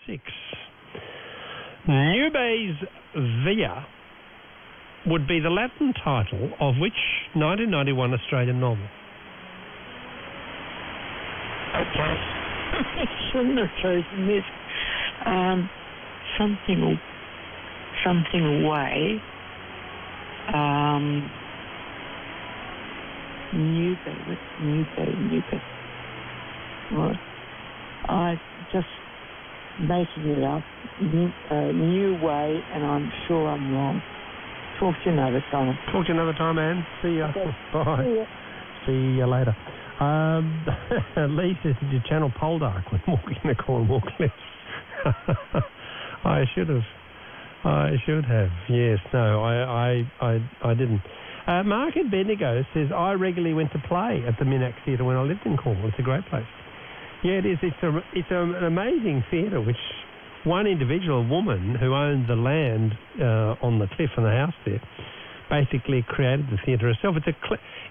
6. Nubes Via would be the Latin title of which 1991 Australian novel? Okay. I shouldn't have chosen this. Something away. Newbie. Well, I just making it up. New way, and I'm sure I'm wrong. Talk to you another time. Talk to you another time, Anne. See ya. Okay. Bye. See ya. See you later. Lee says, did you channel Poldark when walking the Cornwall Cliffs? I should have. Yes. No, I didn't. Mark in Bendigo says, I regularly went to play at the Minack Theatre when I lived in Cornwall. It's a great place. Yeah, it is. It's an amazing theatre, which one individual woman who owned the land on the cliff and the house there basically created the theatre herself.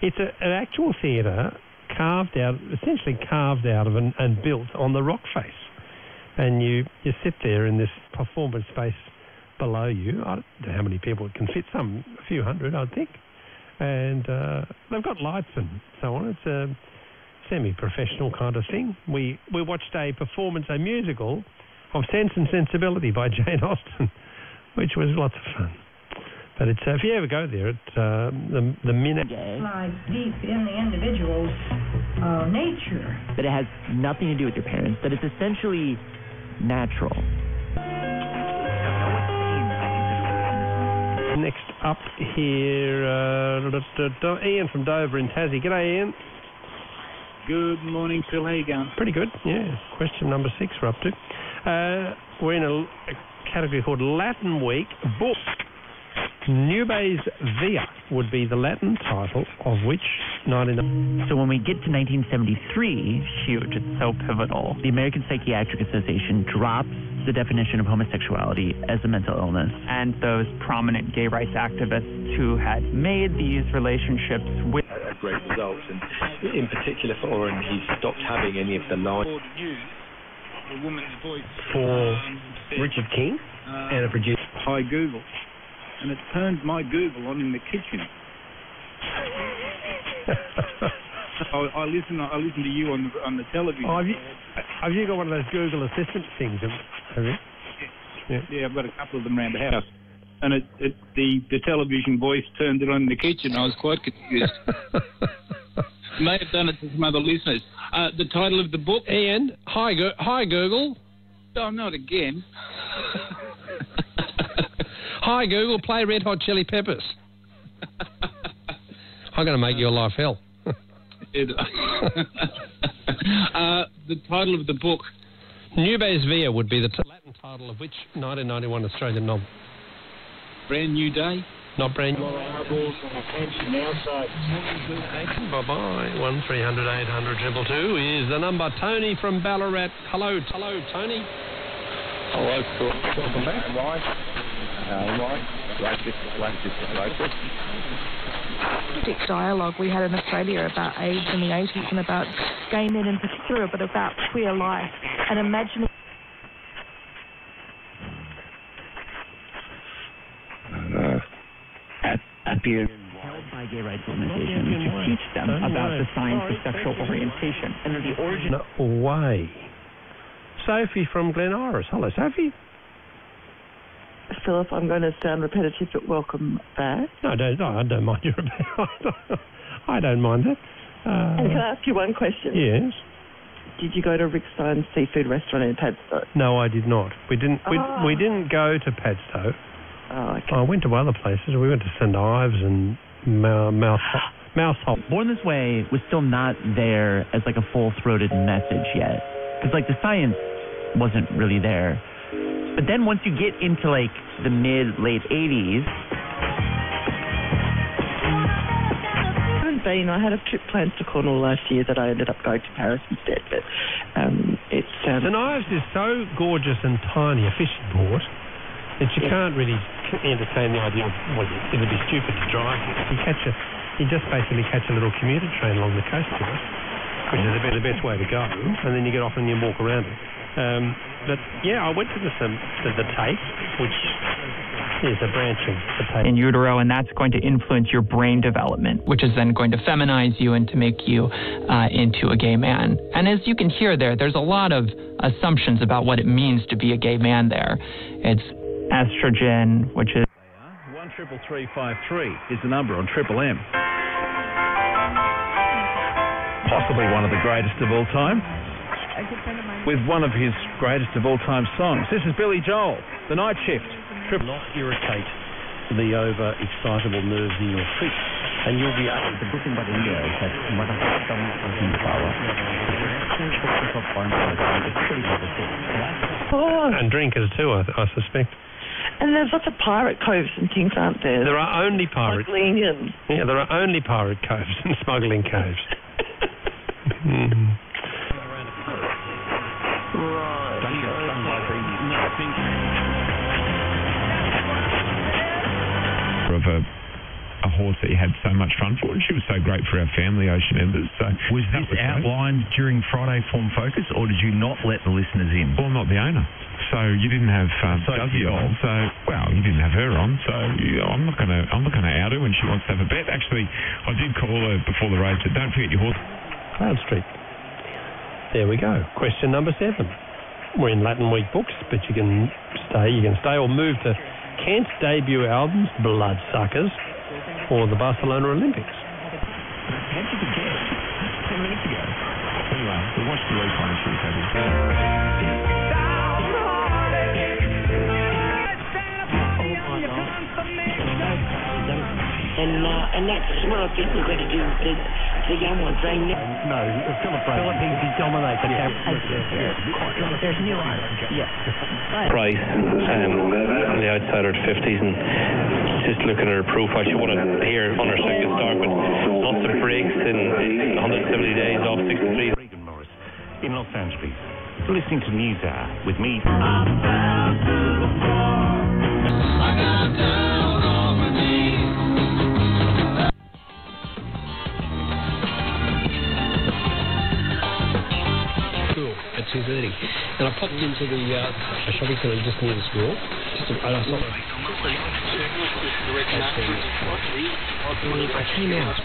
It's an actual theatre essentially carved out of and built on the rock face. And you sit there in this performance space below you. I don't know how many people it can fit, a few hundred, I think. And they've got lights and so on. It's a semi-professional kind of thing. We watched a musical of Sense and Sensibility by Jane Austen, which was lots of fun. But it's if you ever go there, it's the minute lies deep in the individual's nature. That it has nothing to do with your parents. That it's essentially natural. Next up here, Ian from Dover in Tassie. G'day, Ian. Good morning, Phil. How you going? Pretty good, yeah. Question number 6 we're up to. We're in a category called Latin Week. Book. Nubes Via would be the Latin title of which 19... So when we get to 1973, huge, it's so pivotal. The American Psychiatric Association drops the definition of homosexuality as a mental illness. And those prominent gay rights activists who had made these relationships with... Great results, and in particular for Oren, he stopped having any of the lines. The woman's voice for Richard King and a producer. Hi Google, and it turned my Google on in the kitchen. I listen to you on the television. Oh, have you got one of those Google Assistant things? Have you? Yeah, I've got a couple of them around the house. And the television voice turned it on in the kitchen. I was quite confused. May have done it to some other listeners. The title of the book, Ian. Hi Google. Oh, not again. Hi Google, play Red Hot Chili Peppers. I'm going to make your life hell. The title of the book, Nubes Via, would be the Latin title of which 1991 Australian novel? Brand New Day. Not brand new. Bye-bye. 1300 800 222 is the number. Tony from Ballarat. Hello, Tony. Hello, cool. Welcome back. Right. Dialogue we had in Australia about AIDS in the 80s and about gay men in particular, but about queer life and imagining. Appeared held by gay rights organizations to teach them about the science of sexual orientation and the origin. No way. Sophie from Glen Iris. Hello, Sophie. Philip, I'm going to sound repetitive, but welcome back. No, I don't mind you. I don't mind that. And can I ask you one question? Yes. Did you go to Rick Stein's seafood restaurant in Padstow? No, I did not. We didn't go to Padstow. Oh, okay. I went to other places. We went to St Ives and Mousehole. Born This Way was still not there as like a full-throated message yet. Because like the science wasn't really there. But then once you get into like the mid-late 80s... I had a trip planned to Cornwall last year that I ended up going to Paris instead. But it's... St Ives is so gorgeous and tiny, a fishing port, that you can't really entertain the idea of, well, it'd be stupid to drive. You just basically catch a little commuter train along the coast to it, which is the best way to go, and then you get off and you walk around it. But yeah, I went to the TAFE, which is a branch of the TAFE. In utero, and that's going to influence your brain development, which is then going to feminize you and to make you into a gay man. And as you can hear there's a lot of assumptions about what it means to be a gay man there. It's estrogen, which is 133353 is the number on Triple M. Possibly one of the greatest of all time, with one of his greatest of all time songs. This is Billy Joel, The Night Shift. Not irritate the over-excitable nerves in your feet, and you'll be able to... The good thing about India is that and drinkers too, I suspect. And there's lots of pirate coves and things, aren't there? There are only pirate... Smuggling and... Yeah, there are only pirate coves and smuggling coves. Of a horse that you had so much fun for, and she was so great for our family, Ocean Embers. So was this outlined during Friday Form Focus, or did you not let the listeners in? Well, I'm not the owner, so you didn't have Duzzy on. So you didn't have her on. So I'm not going to out her when she wants to have a bet. Actually, I did call her before the race. Said, don't forget your horse. Cloud Street. There we go. Question number 7. We're in Latin Week books, but you can stay or move to Kent's debut albums, Bloodsuckers, or the Barcelona Olympics. How did you get 10 minutes ago? Anyway, we watched the replay and she was happy. And that's what I think we're going to do with the young ones. They know. No, Philippines is dominated. There's New Ireland. Yeah. Price, on the outside of the 50s, and just looking at her profile, she won it here on her second start, but lots of breaks in 170 days off 63. Regan Morris in Los Angeles. You're listening to News Hour with me. At 2:30, and I popped into the shopping centre just near the school, and I thought, I came out.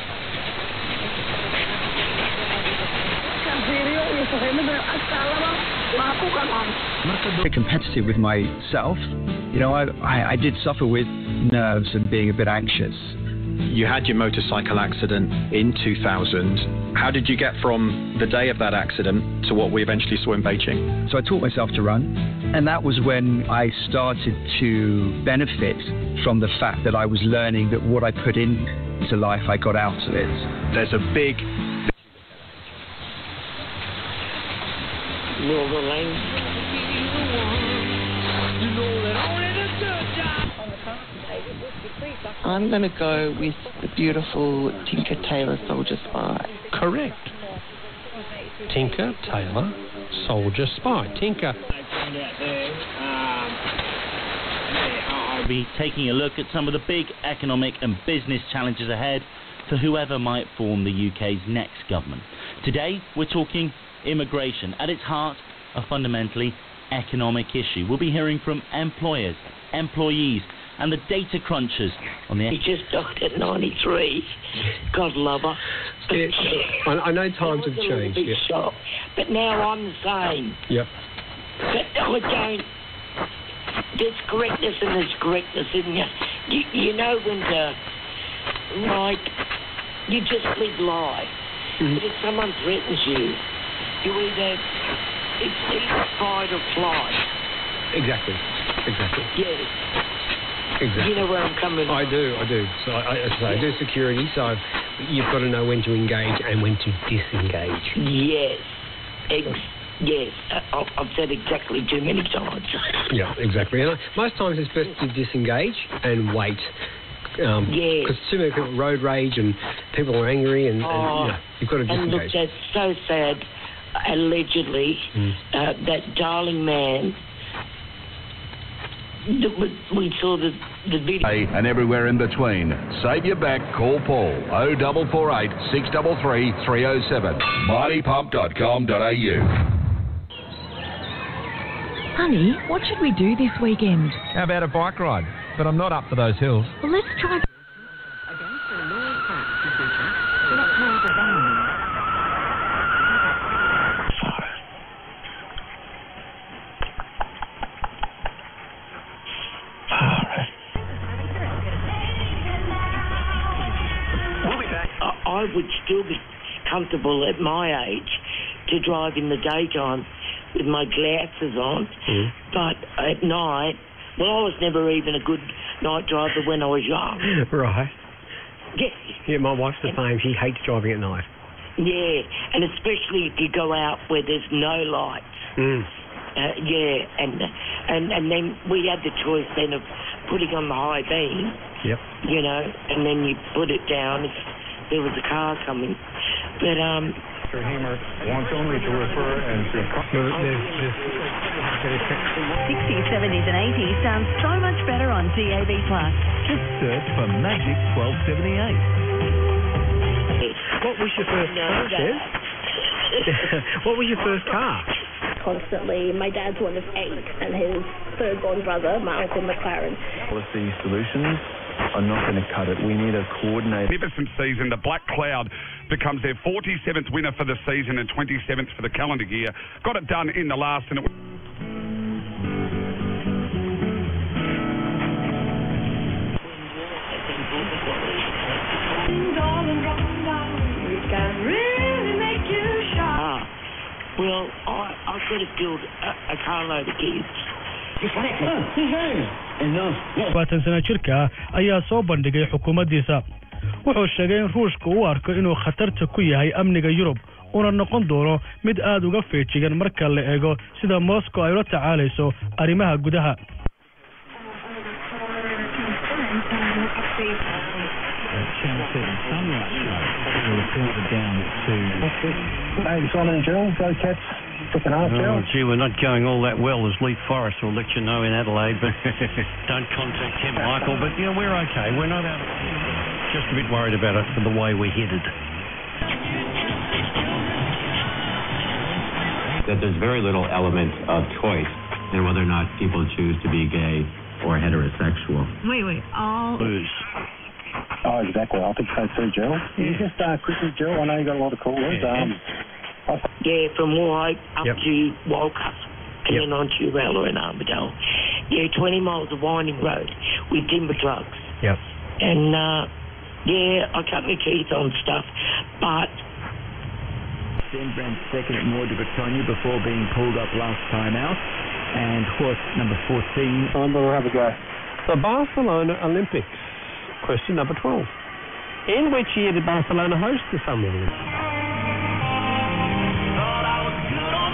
Very competitive with myself. You know, I did suffer with nerves and being a bit anxious. You had your motorcycle accident in 2000. How did you get from the day of that accident to what we eventually saw in Beijing? So I taught myself to run, and that was when I started to benefit from the fact that I was learning that what I put into life, I got out of it. There's a big... I'm going to go with the beautiful Tinker Tailor Soldier Spy. Correct. Tinker Tailor Soldier Spy. Tinker. I'll be taking a look at some of the big economic and business challenges ahead for whoever might form the UK's next government. Today, we're talking immigration. At its heart, a fundamentally economic issue. We'll be hearing from employers, employees, and the data crunchers on the... He just docked at 93. God love her. I know times have changed. Big shock. But now I'm the same. Yep. But I don't... There's correctness and there's correctness, isn't there? You know when to... Like, you just live life. But if someone threatens you, you either... It's either fight or flight. Exactly. Yes. Exactly. You know where I'm coming from? I do. So I do security, so you've got to know when to engage and when to disengage. Yes. Yes. I've said exactly too many times. Yeah, exactly. And most times it's best to disengage and wait. Because too many people road rage and people are angry and you've got to disengage. And look, that's so sad. Allegedly, that darling man... We saw the video. And everywhere in between. Save your back. Call Paul. 0448 633 307. MightyPump.com.au. Honey, what should we do this weekend? How about a bike ride? But I'm not up for those hills. Well, let's try... I would still be comfortable at my age to drive in the daytime with my glasses on, but at night, well, I was never even a good night driver when I was young. Right. Yeah, my wife's the same. She hates driving at night. Yeah, and especially if you go out where there's no lights. And then we had the choice then of putting on the high beam. Yep. You know, and then you put it down if there was a car coming. But Mr. Hamer wants only to refer and to... 60s, 70s and 80s sounds so much better on DAB+. Just search for Magic 1278. What was your first car, Chev? What was your first car? Constantly. My dad's one of 8 and his third-born brother, my Uncle McLaren. Policy solutions are not going to cut it. We need a coordinated... Magnificent season. The Black Cloud becomes their 47th winner for the season and 27th for the calendar year. Got it done in the last... and it well, I've got to build a carload of kids. sano jirka ayaa soo bandhigay xukuumaddiisa wuxuu sheegay in ruushka uu arko inuu khatarta ku yahay amniga Yurub una noqon doono mid aad uga feejigan marka la eego sida Moscow ay ula tacaalayso arrimaha gudaha. Oh, gee, we're not going all that well, as Leith Forest will let you know in Adelaide, but don't contact him, Michael. But, you know, we're okay. We're not out of... Just a bit worried about it for the way we're headed. That there's very little element of choice in whether or not people choose to be gay or heterosexual. Wait, all... Lose. Oh, exactly. I think so too, Jill. You just quickly, Jill, I know you got a lot of callers. Yeah, from Warwick up to Walcott, and then on to Urella and Armadale. Yeah, 20 miles of winding road with timber trucks. Yep. And, yeah, I cut my teeth on stuff, but... Then ran second at Moore de Bretagne before being pulled up last time out. And horse number 14. We'll have a go. The Barcelona Olympics. Question number 12. In which year did Barcelona host the Summer Olympics?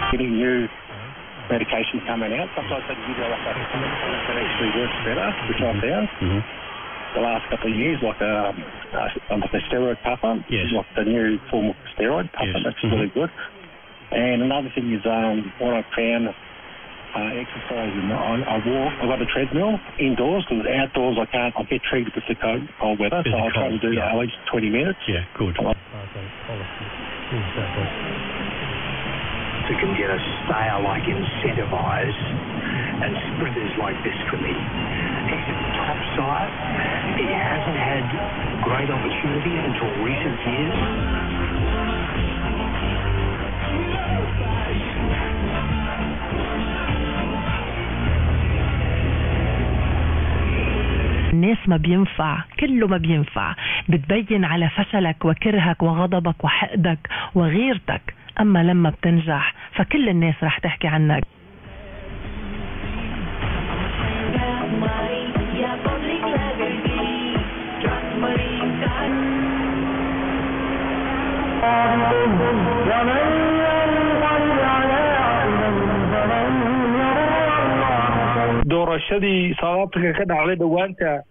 Getting new medications coming out. Sometimes they give you like that actually works better, which I found. The last couple of years, like a steroid puffer, like the new form of steroid puffer, that's really good. And another thing is what I found, exercising. I walk, I've got a treadmill indoors because outdoors I get treated with the cold weather, so I try to do that at least 20 minutes. Yeah, good. To get a stayer like Incentivise and sprinters like this for me. He's top side. He hasn't had great opportunity until recent years. الناس ما بينفع كله ما بينفع بتبين على فشلك وكرهك وغضبك وحقدك وغيرتك أما لما بتنجح فكل الناس رح تحكي عنك. doorashadii South Africa ka dhacday dhawaanta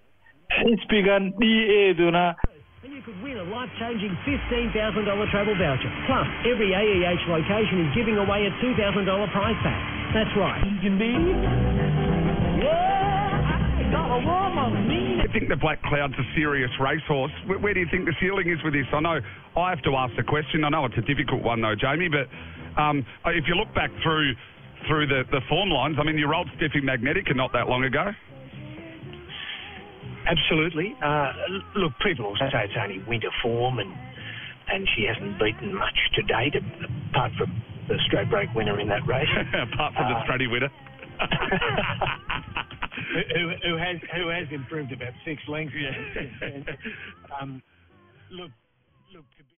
xisbigan DA-duna could win a life-changing $15,000 travel voucher. Plus, every AEH location is giving away a $2,000 prize pack. That's right. You can be... Yeah, I got a warm on me. I think the Black Cloud's a serious racehorse. Where do you think the ceiling is with this? I know I have to ask the question. I know it's a difficult one, though, Jamie, but if you look back through through the form lines. I mean, you rolled Stiffy Magnetic not that long ago. Absolutely. Look, people will say it's only winter form and she hasn't beaten much to date, apart from the straight break winner in that race. Apart from the straighty winner. who has improved about 6 lengths. Yeah. Look, to be